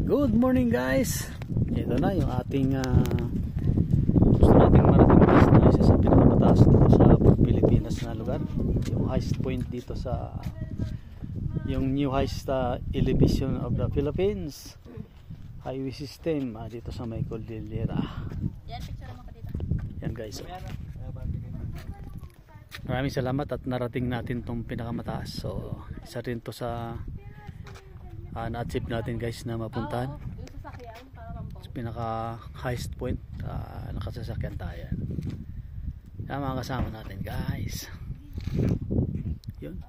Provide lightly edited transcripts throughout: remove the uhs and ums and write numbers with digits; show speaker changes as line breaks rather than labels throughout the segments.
Good morning guys. Ito na yung ating gusto nating marating guys na isa sa pinakamataas dito sa Pilipinas na lugar, yung highest point dito sa yung new highest elevation of the Philippines highway system dito sa may Cordillera.
Yan, picture mo ka dito. Yan
guys. Maraming salamat at narating natin tong pinakamataas. So isa rin to sa na-achieve natin guys na mapuntahan sa pinaka highest point. Nakasasakyan tayo. Yan mga kasama natin guys. Yun.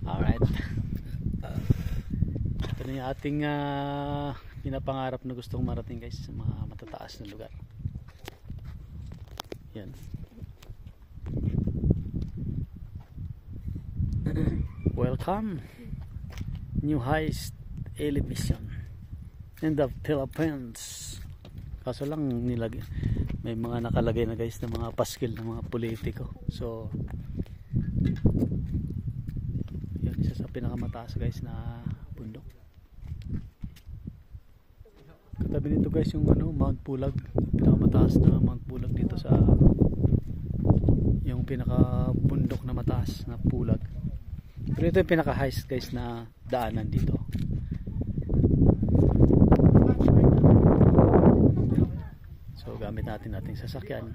Alright. Ito na yung ating pinapangarap na gustong marating guys sa mga matataas na lugar. Yan. Welcome, new highest elevation in the Philippines. Kaso lang nilagay, may mga nakalagay na guys na mga paskil ng mga politiko. So yun, isa sa pinakamataas guys na bundok. Katabi nito guys yung Mount Pulag, pinakamataas na Mount Pulag dito sa yung pinakabundok na mataas na Pulag. Pero ito yung pinaka highest guys na daanan dito. So gamit natin ating sasakyan.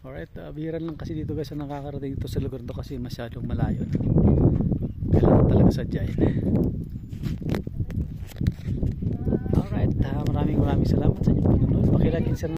Alright, bihiran lang kasi dito guys na nakakarating dito sa lugar to kasi masyadong malayo. Kailangan talaga sadyain. Alright, maraming salamat sa inyong panonood. Pakilike and share